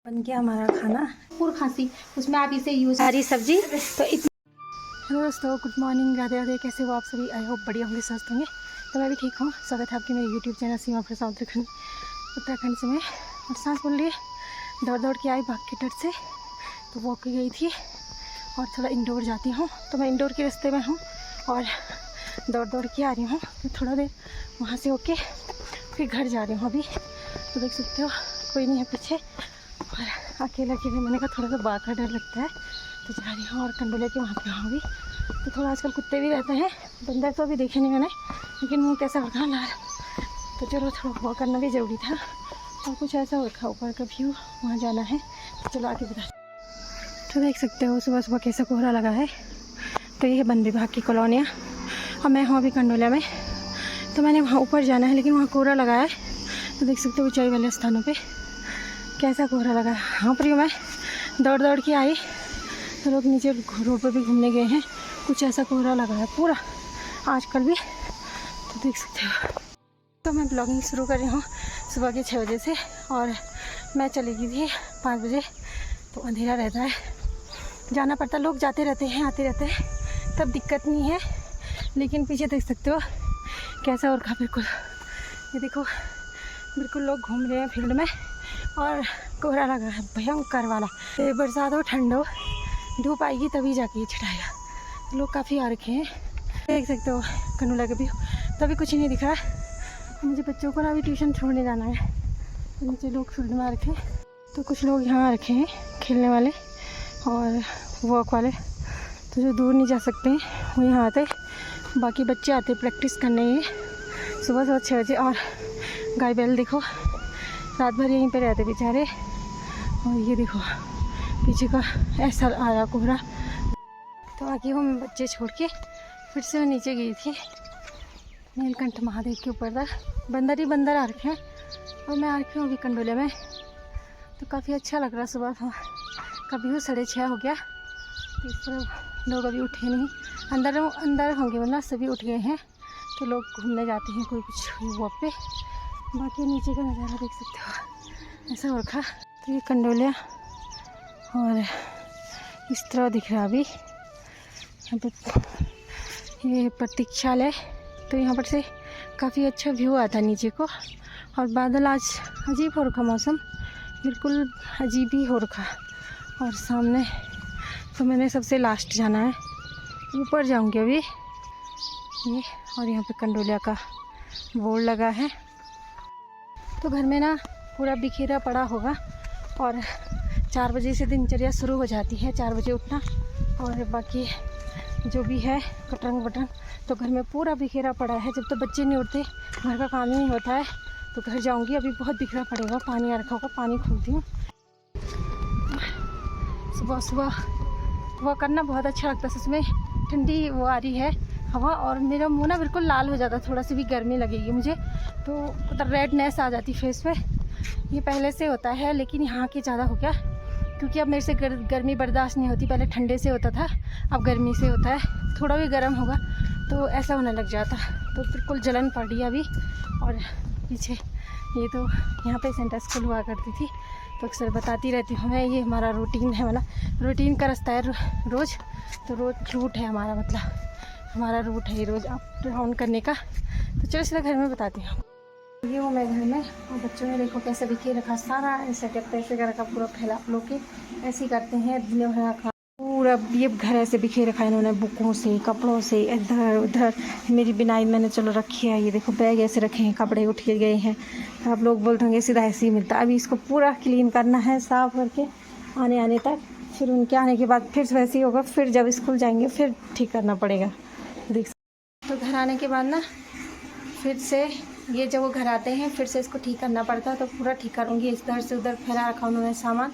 बन गया हमारा खाना पूर खांसी, उसमें आप इसे यूज हरी सब्जी तो हेलो दोस्तों, गुड मॉर्निंग, राधे राधे। कैसे हो आप सभी? आई होप बढ़िया होंगे, स्वस्थ होंगे। तो मैं भी ठीक हूँ। स्वागत है आपके मेरे यूट्यूब चैनल सीमा प्रसाद उत्तराखंड से। मैं और सांस बोल रही है। दौड़ के आई भाग के तट से, तो वॉक गई थी और थोड़ा इंडोर जाती हूँ। तो मैं इंडोर के रास्ते में हूँ और दौड़ के आ रही हूँ। तो थोड़ा देर वहाँ से होके फिर घर जा रही हूँ अभी। तो देख सकते हो कोई नहीं है पीछे और अकेले मैंने कहा थोड़ा सा बाघ का डर लगता है, तो जा रही हूँ। और कंडोले के वहाँ पे हूँ अभी। तो थोड़ा आजकल कुत्ते भी रहते हैं, बंदर तो अभी देखे नहीं मैंने, लेकिन मुँह कैसा रखा लाल। तो चलो थोड़ा वॉक करना भी ज़रूरी था। और कुछ ऐसा रखा ऊपर का व्यू, वहाँ जाना है। तो चलो आगे बता। तो देख सकते हो सुबह सुबह कैसा कोहरा लगा है। तो ये है वन विभाग की कॉलोनियाँ और मैं हूँ अभी कंडोला में। तो मैंने वहाँ ऊपर जाना है, लेकिन वहाँ कोहरा लगा है। तो देख सकते हो ऊंचाई वाले स्थानों पे कैसा कोहरा लगा है। हाँ पर मैं दौड़ के आई, तो लोग नीचे रोड पर भी घूमने गए हैं। कुछ ऐसा कोहरा लगा है पूरा आजकल भी, तो देख सकते हो। तो मैं ब्लॉगिंग शुरू कर रही हूँ सुबह के 6 बजे से, और मैं चली गई थी 5 बजे। तो अंधेरा रहता है, जाना पड़ता, लोग जाते रहते हैं आते रहते हैं, तब दिक्कत नहीं है। लेकिन पीछे देख सकते हो कैसा और बिल्कुल, ये देखो बिल्कुल लोग घूम रहे हैं फील्ड में और कोहरा लगा है भयंकर वाला। बरसात हो ठंड हो धूप आएगी तभी जाके ये छटाएगा। लोग काफ़ी आ रखे हैं, देख सकते हो कंडोला के भी। तो अभी कुछ नहीं दिख रहा है। मुझे बच्चों को ना अभी ट्यूशन छोड़ने जाना है। तो नीचे लोग फील्ड में आ रखे हैं, तो कुछ लोग यहाँ आ रखे हैं खेलने वाले और वॉक वाले। तो जो दूर नहीं जा सकते हैं वो यहाँ आते, बाकी बच्चे आते प्रैक्टिस करने ये सुबह 6 बजे। और गाय बैल देखो रात भर यहीं पे रहते बेचारे। और ये देखो पीछे का ऐसा आ रहा कोहरा। तो आगे वो मैं बच्चे छोड़ के फिर से मैं नीचे गई थी नीलकंठ महादेव के ऊपर तक। बंदर ही बंदर आ रखे हैं और मैं आ रखी हूँ अभी कंडोले में। तो काफ़ी अच्छा लग रहा सुबह था। कभी वो 6:30 हो गया। तो इस तरफ लोग अभी उठे नहीं, अंदर होंगे वरना सभी उठ गए हैं। तो लोग घूमने जाते हैं, कोई कुछ वॉक पे। बाकी नीचे का नज़ारा देख सकते हो ऐसा हो रखा। तो ये कंडोलिया और इस तरह दिख रहा अभी यहाँ पे। ये प्रतीक्षालय, तो यहाँ पर से काफ़ी अच्छा व्यू आता नीचे को। और बादल आज अजीब हो रखा, मौसम बिल्कुल अजीब ही हो रखा। और सामने तो मैंने सबसे लास्ट जाना है, ऊपर जाऊंगी अभी ये। और यहाँ पे कंडोलिया का बोर्ड लगा है। तो घर में ना पूरा बिखेरा पड़ा होगा। और 4 बजे से दिनचर्या शुरू हो जाती है, 4 बजे उठना। और बाकी जो भी है कटरंग बटन, तो घर में पूरा बिखेरा पड़ा है। जब तक बच्चे नहीं उठते घर का काम ही नहीं होता है। तो घर जाऊंगी अभी, बहुत बिखरा पड़ेगा। पानी आ रखा होगा, पानी खोलती हूँ। सुबह सुबह वह करना बहुत अच्छा लगता है, सच में। ठंडी वो आ रही है हवा, और मेरा मुंह ना बिल्कुल लाल हो जाता, थोड़ा सी भी गर्मी लगेगी मुझे तो उधर रेडनेस आ जाती फेस पे। ये पहले से होता है, लेकिन यहाँ के ज़्यादा हो गया, क्योंकि अब मेरे से गर्मी बर्दाश्त नहीं होती। पहले ठंडे से होता था, अब गर्मी से होता है। थोड़ा भी गर्म होगा तो ऐसा होने लग जाता, तो बिल्कुल जलन पड़ रही है अभी। और पीछे ये तो यहाँ पे सेंटर स्कूल हुआ करती थी, तो अक्सर बताती रहती हूँ मैं। ये हमारा रूटीन है वाला, रूटीन का रास्ता है रोज़। तो रोज़ रूट है हमारा, मतलब हमारा रूट है रोज़ अप डाउन करने का। तो चलो सीधा घर में बताती हूँ। ये वो मैं घर में, और बच्चों ने देखो कैसे बिखेर रखा सारा सेटअप, कैसे कर रखा पूरा फैला। आप लोग के ऐसे ही करते हैं, दिन भर रखा पूरा। ये घर ऐसे बिखेर रखा है इन्होंने, बुकों से कपड़ों से इधर उधर। मेरी बिनाई मैंने चलो रखी है, ये देखो बैग ऐसे रखे हैं, कपड़े उठ के गए हैं। आप लोग बोलते होंगे सीधा ऐसे ही मिलता। अभी इसको पूरा क्लीन करना है, साफ करके आने तक। फिर उनके आने के बाद फिर वैसे ही होगा, फिर जब स्कूल जाएंगे फिर ठीक करना पड़ेगा। देख, तो घर आने के बाद ना फिर से ये जब वो घर आते हैं फिर से इसको ठीक करना पड़ता है। तो पूरा ठीक करूँगी। इधर से उधर फैला रखा उन्होंने सामान।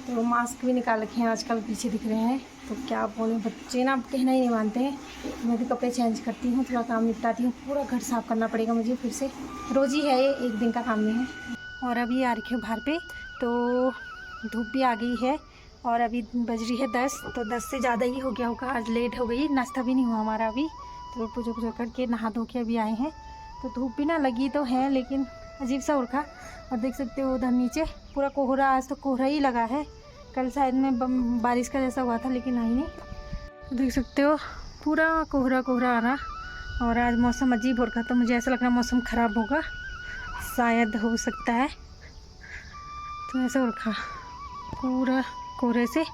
तो मास्क भी निकाल रखे हैं आजकल, पीछे दिख रहे हैं। तो क्या बोलूं, बच्चे ना कहना ही नहीं मानते हैं। तो मैं भी कपड़े चेंज करती हूँ, थोड़ा काम निपटाती हूँ। पूरा घर साफ़ करना पड़ेगा मुझे फिर से, रोज़ ही है ये, एक दिन का काम नहीं है। और अभी आ रखी हूँ बाहर पे, तो धूप भी आ गई है। और अभी बज रही है 10, तो 10 से ज़्यादा ही हो गया होगा, आज लेट हो गई। नाश्ता भी नहीं हुआ हमारा अभी। तो पूजा करके नहा धो के अभी आए हैं। तो धूप भी ना लगी तो है, लेकिन अजीब सा उड़खा। और देख सकते हो उधर नीचे पूरा कोहरा, आज तो कोहरा ही लगा है। कल शायद में बारिश का जैसा हुआ था लेकिन आई नहीं। देख सकते हो पूरा कोहरा कोहरा आ रहा। और आज मौसम अजीब हो रखा, तो मुझे ऐसा लग रहा है मौसम ख़राब होगा, शायद हो सकता है। तो ऐसा हो रखा पूरा कोहरे से।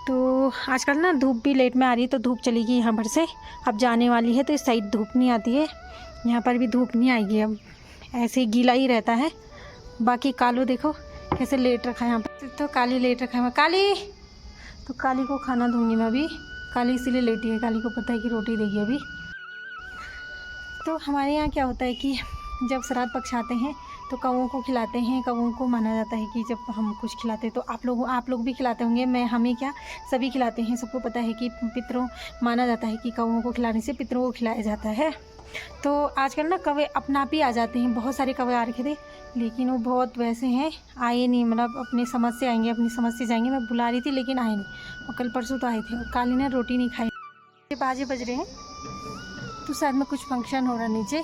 तो आजकल ना धूप भी लेट में आ रही है, तो धूप चलेगी यहाँ पर से, अब जाने वाली है, तो इस साइड धूप नहीं आती है, यहाँ पर भी धूप नहीं आएगी। अब ऐसे ही गीला ही रहता है। बाकी कालू देखो कैसे लेट रखा है यहाँ पर, तो काली लेट रखा है। मैं काली, तो काली को खाना दूंगी मैं अभी। काली इसीलिए लेटी है, काली को पता है कि रोटी देगी अभी। तो हमारे यहाँ क्या होता है कि जब श्राद्ध पक्ष आते हैं तो कौओं को खिलाते हैं। कौओं को माना जाता है कि जब हम कुछ खिलाते हैं तो आप लोग भी खिलाते होंगे। मैं हमें क्या सभी खिलाते हैं। सबको पता है कि पितरों माना जाता है कि कौओं को खिलाने से पितरों को खिलाया जाता है। तो आजकल ना कौवे अपना आप ही आ जाते हैं। बहुत सारे कौवे आ रखे थे लेकिन वो बहुत वैसे हैं, आए नहीं, मतलब अपनी समझ से आएंगे, अपनी समझ से जाएंगे। मैं बुला रही थी लेकिन आए नहीं। और कल परसों तो आए थे। और काली ने रोटी नहीं खाई। बाजे बज रहे हैं, तो शायद में कुछ फंक्शन हो रहा है नीचे।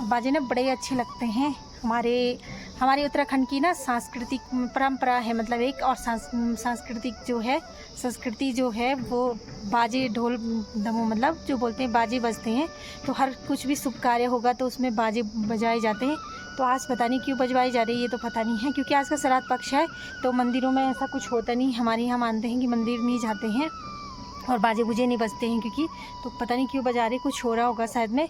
बाजे ना बड़े अच्छे लगते हैं। हमारे उत्तराखंड की ना सांस्कृतिक परंपरा है, मतलब एक और सांस्कृतिक जो है संस्कृति जो है वो बाजे ढोल दमो, मतलब जो बोलते हैं बाजे बजते हैं। तो हर कुछ भी शुभ कार्य होगा तो उसमें बाजे बजाए जाते हैं। तो आज पता नहीं क्यों बजवाई जा रही है, ये तो पता नहीं है, क्योंकि आज का श्राद्ध पक्ष है तो मंदिरों में ऐसा कुछ होता नहीं। हमारे यहाँ मानते हैं कि मंदिर नहीं जाते हैं और बाजे बुजे नहीं बजते हैं, क्योंकि तो पता नहीं क्यों बजा रहे, कुछ हो रहा होगा शायद में,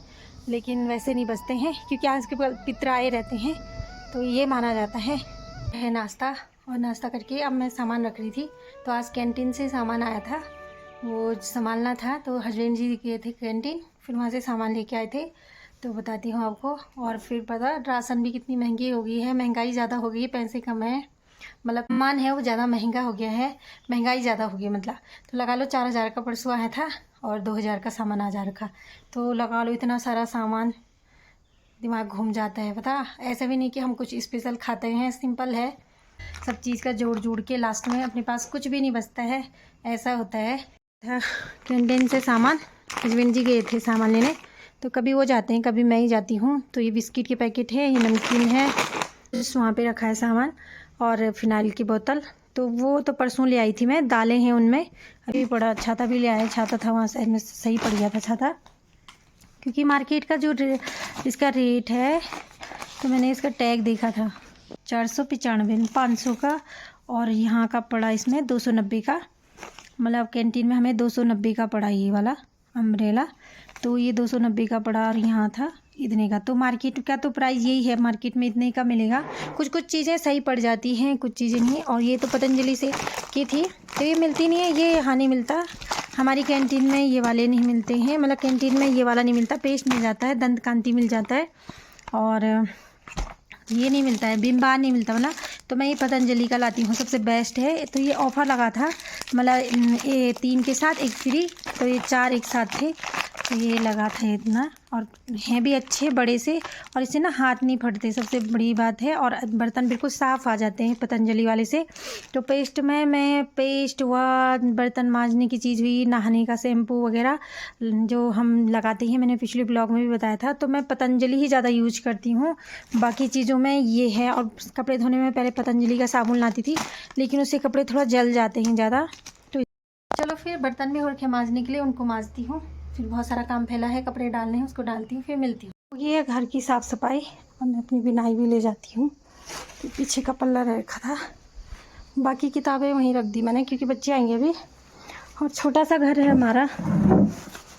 लेकिन वैसे नहीं बजते हैं क्योंकि आज के पितर आए रहते हैं, तो ये माना जाता है। नाश्ता, और नाश्ता करके अब मैं सामान रख रही थी। तो आज कैंटीन से सामान आया था, वो संभालना था, तो हस्बैंड जी गए थे कैंटीन, फिर वहाँ से सामान लेके आए थे। तो बताती हूँ आपको। और फिर पता राशन भी कितनी महंगी हो गई है, महंगाई ज़्यादा हो गई है, पैसे कम है, मतलब सामान है वो ज़्यादा महंगा हो गया है, महंगाई ज़्यादा हो गई मतलब। तो लगा लो 4000 का परसों आया था और 2000 का सामान आ जा रखा। तो लगा लो इतना सारा सामान, दिमाग घूम जाता है। पता ऐसा भी नहीं कि हम कुछ स्पेशल खाते हैं, सिंपल है सब चीज़ का जोड़ के लास्ट में अपने पास कुछ भी नहीं बचता है, ऐसा होता है। कैंटीन से सामान हस्बैंड जी गए थे सामान लेने, तो कभी वो जाते हैं कभी मैं ही जाती हूँ। तो ये बिस्किट के पैकेट है, ये नमकीन है, वहाँ पे रखा है सामान, और फिनाइल की बोतल। तो वो तो परसों ले आई थी मैं, दालें हैं उनमें। अभी बड़ा छाता भी ले आया, छाता था वहाँ साइड में, सही पड़ गया था छाता, क्योंकि मार्केट का जो इसका रेट है, तो मैंने इसका टैग देखा था 495 500 का, और यहाँ का पड़ा इसमें 290 का, मतलब कैंटीन में हमें 290 का पड़ा ये वाला अम्ब्रेला। तो ये 290 का पड़ा और यहाँ था इतने का। तो मार्केट का तो प्राइस यही है, मार्केट में इतने का मिलेगा। कुछ चीज़ें सही पड़ जाती हैं, कुछ चीज़ें नहीं। और ये तो पतंजलि से की थी, तो ये मिलती नहीं है, ये यहाँ नहीं मिलता हमारी कैंटीन में, ये वाले नहीं मिलते हैं, मतलब कैंटीन में ये वाला नहीं मिलता। पेस्ट मिल जाता है, दंत कांति मिल जाता है, और ये नहीं मिलता है, बिम बार नहीं मिलता वाला। तो मैं ये पतंजलि का लाती हूँ, सबसे बेस्ट है। तो ये ऑफ़र लगा था, मतलब ये 3 के साथ 1 फ्री, तो ये 4 एक साथ थे, तो ये लगा था इतना। और हैं भी अच्छे बड़े से, और इससे ना हाथ नहीं फटते, सबसे बड़ी बात है। और बर्तन बिल्कुल साफ़ आ जाते हैं पतंजलि वाले से। तो पेस्ट में मैं पेस्ट हुआ, बर्तन मांजने की चीज़ हुई, नहाने का शैम्पू वगैरह जो हम लगाते हैं, मैंने पिछले ब्लॉग में भी बताया था, तो मैं पतंजलि ही ज़्यादा यूज करती हूँ। बाकी चीज़ों में ये है। और कपड़े धोने में पहले पतंजलि का साबुन लाती थी, लेकिन उससे कपड़े थोड़ा जल जाते हैं ज़्यादा। तो चलो फिर बर्तन भी हो रखे मांजने के लिए, उनको मांजती हूँ। फिर बहुत सारा काम फैला है, कपड़े डालने हैं, उसको डालती हूँ, फिर मिलती हूँ। ये है घर की साफ़ सफाई, और मैं अपनी बिनाई भी ले जाती हूँ। तो पीछे का पल्ला रखा था, बाकी किताबें वहीं रख दी मैंने, क्योंकि बच्चे आएंगे अभी। और छोटा सा घर है हमारा,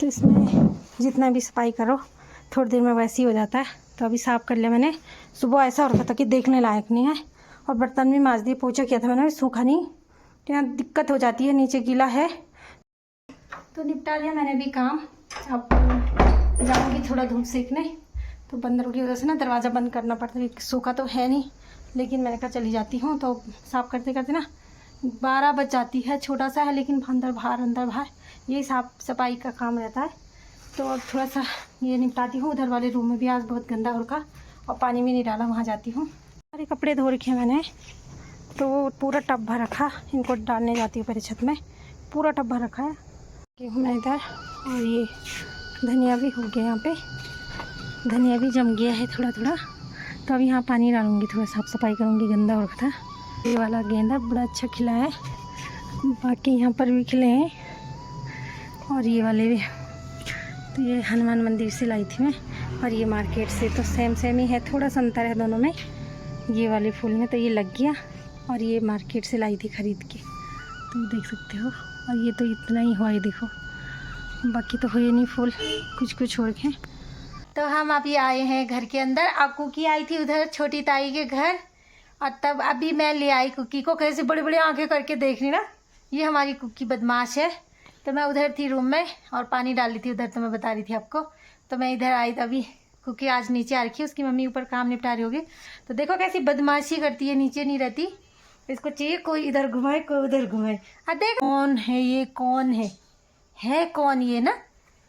तो इसमें जितना भी सफाई करो थोड़ी देर में वैसे ही हो जाता है। तो अभी साफ़ कर लिया मैंने। सुबह ऐसा हो रहा था कि देखने लायक नहीं है। और बर्तन भी मांज दिए, पोछा किया था मैंने, सूखा नहीं, तो यहाँ दिक्कत हो जाती है, नीचे गीला है। तो निपटा लिया मैंने भी काम। अब जाऊँगी थोड़ा धूप सेकने। तो बंदरों की वजह से ना दरवाज़ा बंद करना पड़ता है, सूखा तो है नहीं, लेकिन मैंने कहा चली जाती हूँ। तो साफ़ करते करते ना 12 बज जाती है। छोटा सा है लेकिन अंदर बाहर यही साफ़ सफाई का काम रहता है। तो अब थोड़ा सा ये निपटाती हूँ। उधर वाले रूम में भी आज बहुत गंदा हो रखा, और पानी भी नहीं डाला, वहाँ जाती हूँ। सारे कपड़े धो रखे हैं मैंने, तो पूरा टब भर रखा, इनको डालने जाती हूँ पहले छत में। पूरा टब भर रखा है गेहूँ में इधर। और ये धनिया भी हो गया, यहाँ पे धनिया भी जम गया है थोड़ा थोड़ा। तो अब यहाँ पानी डालूँगी, थोड़ा साफ़ सफाई करूँगी, गंदा हो रखा था। ये वाला गेंदा बड़ा अच्छा खिला है, बाकी यहाँ पर भी खिले हैं और ये वाले भी। तो ये हनुमान मंदिर से लाई थी मैं, और ये मार्केट से। तो सेम ही है, थोड़ा सा अंतर है दोनों में। ये वाले फूल में तो ये लग गया, और ये मार्केट से लाई थी ख़रीद के, तो देख सकते हो। और ये तो इतना ही हुआ है, देखो, बाकी तो हुए नहीं फूल, कुछ छोड़ के। तो हम अभी आए हैं घर के अंदर। अब कुकी आई थी उधर छोटी ताई के घर, और तब अभी मैं ले आई कुकी को। कैसे बड़े बड़े आंखें करके देख रही ना, ये हमारी कुकी बदमाश है। तो मैं उधर थी रूम में और पानी डाली थी उधर, तो मैं बता रही थी आपको। तो मैं इधर आई, तभी कुकी आज नीचे आ रखी है, उसकी मम्मी ऊपर काम निपटा रही होगी। तो देखो कैसी बदमाशी करती है, नीचे नहीं रहती। इसको चाहिए कोई इधर घुमाए, कोई उधर घुमाए। देख कौन है ये, कौन है कौन ये ना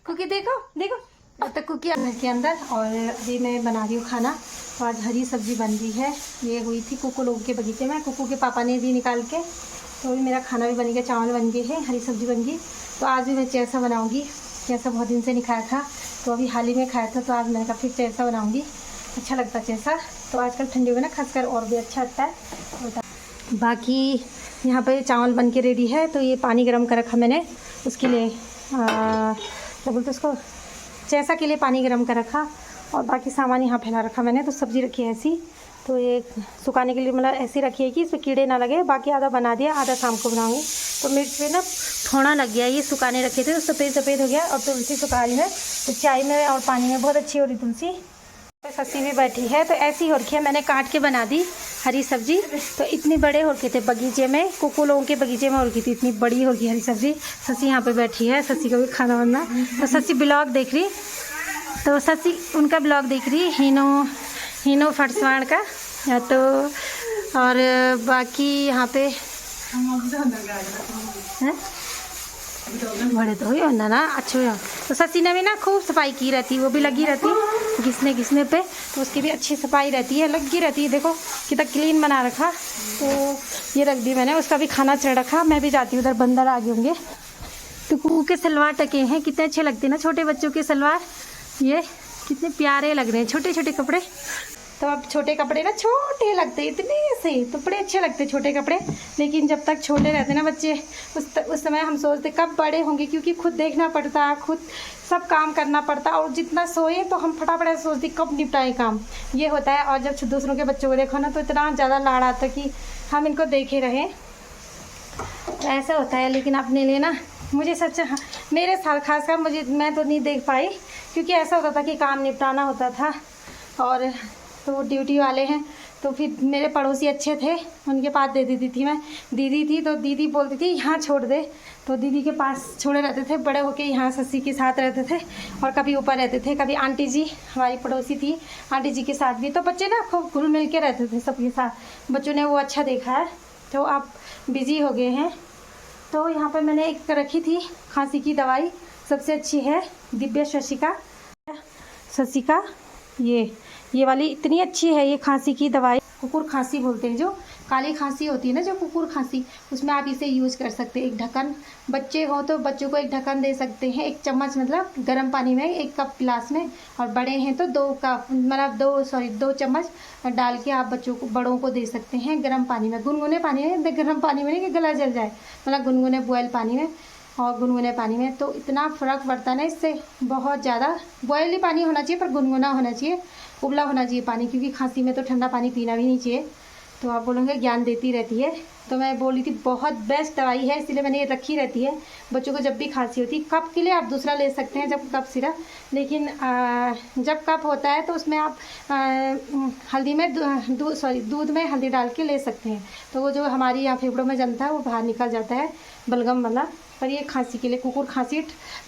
कुकी, देखो देखो। अब तक कुकी घर के अंदर, और अभी मैं बना रही हूँ खाना। तो आज हरी सब्जी बन रही है। ये हुई थी कुकू लोगों के बगीचे में, कुकू के पापा ने दी निकाल के। तो अभी मेरा खाना भी बन गया, चावल बन गए हैं, हरी सब्जी बन गई। तो आज भी मैं चैसा बनाऊँगी, चैसा बहुत दिन से नहीं खाया था, तो अभी हाल ही में खाया था। तो आज मैंने कहा फिर चैसा बनाऊँगी, अच्छा लगता है चैसा। तो आजकल ठंडी में ना खासकर और भी अच्छा लगता है। बाकी यहाँ पे चावल बन के रेडी है। तो ये पानी गर्म कर रखा मैंने, उसके लिए क्या बोलते उसको, चैसा के लिए पानी गर्म कर रखा। और बाकी सामान यहाँ फैला रखा मैंने। तो सब्ज़ी रखी है ऐसी, तो ये सुखाने के लिए मतलब ऐसी रखी है कि इसमें कीड़े ना लगे। बाकी आधा बना दिया, आधा शाम को बनाऊँगी। तो मिर्च पे ना थोड़ा लग गया, ये सुखाने रखे थे तो सफ़ेद हो गया। और तुलसी सुखा रही है, तो चाय में और पानी में बहुत अच्छी हो रही तुलसी। सस्सी भी बैठी है, तो ऐसी हो रखी है, मैंने काट के बना दी हरी सब्जी। तो इतनी बड़े हो रखे थे बगीचे में, कुकू लोगों के बगीचे में हो रखी थी, इतनी बड़ी हो रही हरी सब्जी। सस्सी यहाँ पे बैठी है, सस्सी का भी खाना बनना। तो सस्सी ब्लॉग देख रही, तो सस्सी उनका ब्लॉग देख रही, हीनो फटसवाण का। तो और बाकी यहाँ पे बड़े तो हुई होना ना, अच्छे हुआ। तो सस्सी ने भी ना खूब सफाई की रहती, वो भी लगी रहती घिसने पे। तो उसकी भी अच्छी सफाई रहती है, लगी रहती है। देखो कितना क्लीन बना रखा। तो ये रख दी मैंने, उसका भी खाना चढ़ रखा। मैं भी जाती हूँ, उधर बंदर आ गए होंगे। तो कुकू के सलवार टके हैं, कितने अच्छे लगते हैं ना छोटे बच्चों के सलवार। ये कितने प्यारे लग रहे हैं, छोटे छोटे कपड़े। तो अब छोटे कपड़े ना छोटे लगते हैं इतने से, तो बड़े अच्छे लगते हैं छोटे कपड़े। लेकिन जब तक छोटे रहते ना बच्चे, उस समय हम सोचते कब बड़े होंगे, क्योंकि खुद देखना पड़ता, खुद सब काम करना पड़ता। और जितना सोए तो हम फटाफट सोचते कब निपटाएं काम, ये होता है। और जब दूसरों के बच्चों को देखो ना, तो इतना ज़्यादा लाड़ आता कि हम इनको देखे रहें, तो ऐसा होता है। लेकिन अपने लिए ना, मुझे सच मेरे साथ खासकर मैं तो नहीं देख पाई, क्योंकि ऐसा होता था कि काम निपटाना होता था। और तो वो ड्यूटी वाले हैं, तो फिर मेरे पड़ोसी अच्छे थे, उनके पास दे देती थी मैं। दीदी थी तो दीदी बोलती थी यहाँ छोड़ दे, तो दीदी के पास छोड़े रहते थे। बड़े होके यहाँ सस्सी के साथ रहते थे, और कभी ऊपर रहते थे, कभी आंटी जी हमारी पड़ोसी थी, आंटी जी के साथ भी। तो बच्चे ना खूब घुल मिल के रहते थे सबके साथ, बच्चों ने वो अच्छा देखा है। तो अब बिजी हो गए हैं। तो यहाँ पर मैंने एक रखी थी खांसी की दवाई, सबसे अच्छी है दिव्य शशि का ये वाली इतनी अच्छी है। ये खांसी की दवाई, कुकुर खांसी बोलते हैं, जो काली खांसी होती है ना, जो कुकुर खांसी, उसमें आप इसे यूज़ कर सकते हैं। एक ढक्कन, बच्चे हो तो बच्चों को एक ढक्कन दे सकते हैं, 1 चम्मच मतलब गर्म पानी में 1 कप गिलास में। और बड़े हैं तो 2 कप मतलब 2 चम्मच डाल के आप बड़ों को दे सकते हैं गर्म पानी में, गुनगुने पानी में, गर्म पानी में नहीं कि गला जल जाए, मतलब गुनगुने बॉयल पानी में और गुनगुने पानी में। तो इतना फ़र्क पड़ता है ना इससे, बहुत ज़्यादा। बॉयल ही पानी होना चाहिए, पर गुनगुना होना चाहिए, उबला होना चाहिए पानी, क्योंकि खांसी में तो ठंडा पानी पीना भी नहीं चाहिए। तो आप बोलोगे ज्ञान देती रहती है, तो मैं बोली थी बहुत बेस्ट दवाई है, इसलिए मैंने ये रखी रहती है। बच्चों को जब भी खांसी होती है, कफ के लिए आप दूसरा ले सकते हैं, जब कफ सिरप। लेकिन जब कफ होता है तो उसमें आप हल्दी में दूध में हल्दी डाल के ले सकते हैं। तो वो जो हमारी यहाँ फेफड़ों में जमता है वो बाहर निकल जाता है, बलगम वाला। पर ये खांसी के लिए, कुकुर खांसी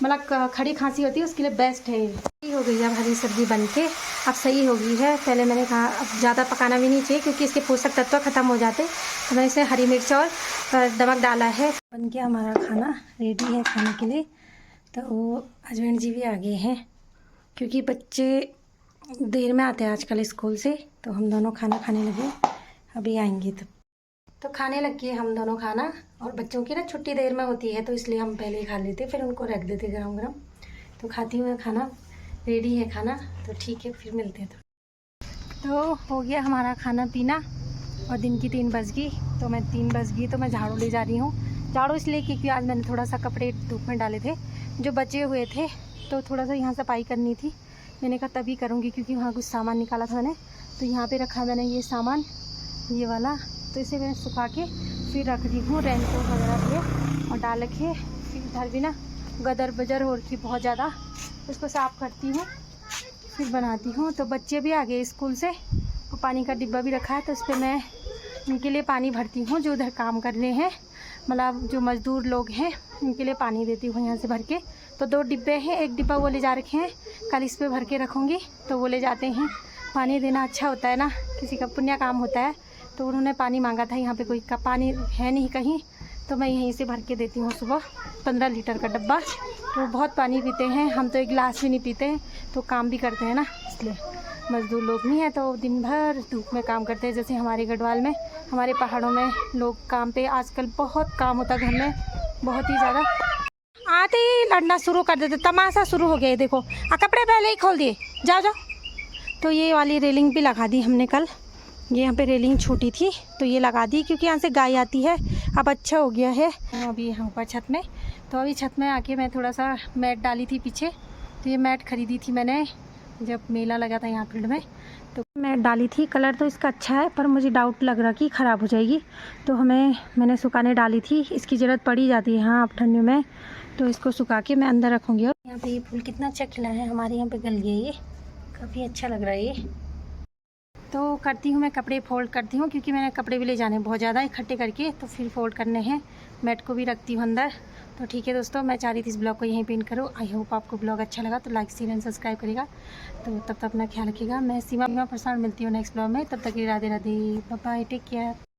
मतलब खड़ी खांसी होती है, उसके लिए बेस्ट है। सही हो गई अब हरी सब्ज़ी बन के, अब सही हो गई है। पहले मैंने कहा अब ज़्यादा पकाना भी नहीं चाहिए, क्योंकि इसके पोषक तत्व ख़त्म हो जाते। तो मैंने इसमें हरी मिर्च और नमक डाला है। बन के हमारा खाना रेडी है खाने के लिए। तो हस्बैंड जी भी आ गए हैं, क्योंकि बच्चे देर में आते हैं आजकल स्कूल से, तो हम दोनों खाना खाने लगे, अभी आएंगे। तो खाने लग गए हम दोनों खाना। और बच्चों की ना छुट्टी देर में होती है, तो इसलिए हम पहले ही खा लेते, फिर उनको रख देते गरम गरम। तो खाती हूँ खाना, रेडी है खाना, तो ठीक है, फिर मिलते हैं। तो हो गया हमारा खाना पीना और दिन की 3 बज गई। तो मैं 3 बज गई तो मैं झाड़ू ले जा रही हूँ। झाड़ू इसलिए क्योंकि आज मैंने थोड़ा सा कपड़े धूप में डाले थे जो बचे हुए थे, तो थोड़ा सा यहाँ सफाई करनी थी। मैंने कहा तभी करूँगी क्योंकि वहाँ कुछ सामान निकाला था मैंने, तो यहाँ पे रखा मैंने ये सामान, ये वाला। तो इसे मैं सुखा के फिर रख दी हूँ रेनकोट वगैरह पे और डाल के। फिर इधर भी ना गदर बजर हो रही बहुत ज़्यादा, उसको साफ़ करती हूँ फिर बनाती हूँ। तो बच्चे भी आ गए स्कूल से, तो पानी का डिब्बा भी रखा है, तो उस पर मैं उनके लिए पानी भरती हूँ जो उधर काम कर रहे हैं, मतलब जो मज़दूर लोग हैं उनके लिए पानी देती हूँ यहाँ से भर के। तो 2 डिब्बे हैं, एक डिब्बा वो ले जा रखे हैं, कल इस पर भर के रखूँगी तो वो ले जाते हैं। पानी देना अच्छा होता है ना, किसी का पुण्य काम होता है। तो उन्होंने पानी मांगा था, यहाँ पे कोई का पानी है नहीं कहीं, तो मैं यहीं से भर के देती हूँ सुबह 15 लीटर का डब्बा। तो बहुत पानी पीते हैं, हम तो 1 गिलास भी नहीं पीते हैं, तो काम भी करते हैं ना, इसलिए। मज़दूर लोग नहीं है तो दिन भर धूप में काम करते हैं। जैसे हमारे गढ़वाल में, हमारे पहाड़ों में लोग काम पे आजकल बहुत काम होता है घर में, बहुत ही ज़्यादा। आते ही लड़ना शुरू कर देते, तमाशा शुरू हो गया। देखो कपड़े पहले ही खोल दिए, जाओ जाओ। तो ये वाली रेलिंग भी लगा दी हमने कल, ये यहाँ पे रेलिंग छोटी थी तो ये लगा दी क्योंकि यहाँ से गाय आती है। अब अच्छा हो गया है। अभी यहाँ ऊपर छत में, तो अभी छत में आके मैं थोड़ा सा मैट डाली थी पीछे। तो ये मैट ख़रीदी थी मैंने जब मेला लगा था यहाँ फील्ड में, तो मैट डाली थी। कलर तो इसका अच्छा है पर मुझे डाउट लग रहा कि ख़राब हो जाएगी, तो मैंने सुखाने डाली थी। इसकी ज़रूरत पड़ी जाती है हाँ अब ठंडियों में, तो इसको सुखा के मैं अंदर रखूँगी। और यहाँ पे ये फूल कितना अच्छा खिला है, हमारे यहाँ पे गल गया, ये काफ़ी अच्छा लग रहा है ये। तो करती हूँ मैं कपड़े फोल्ड करती हूँ क्योंकि मैंने कपड़े भी ले जाने बहुत ज़्यादा इकट्ठे करके, तो फिर फोल्ड करने हैं। मैट को भी रखती हूँ अंदर। तो ठीक है दोस्तों, मैं चाह रही थी इस ब्लॉग को यहीं पे एंड करूँ। आई होप आपको ब्लॉग अच्छा लगा तो लाइक शेयर एंड सब्सक्राइब करेगा। तो तब तक अपना ख्याल रखिएगा। मैं सीमा प्रसाद मिलती हूँ नेक्स्ट ब्लॉग में, तब तक Radhe Radhe, bye bye, take care.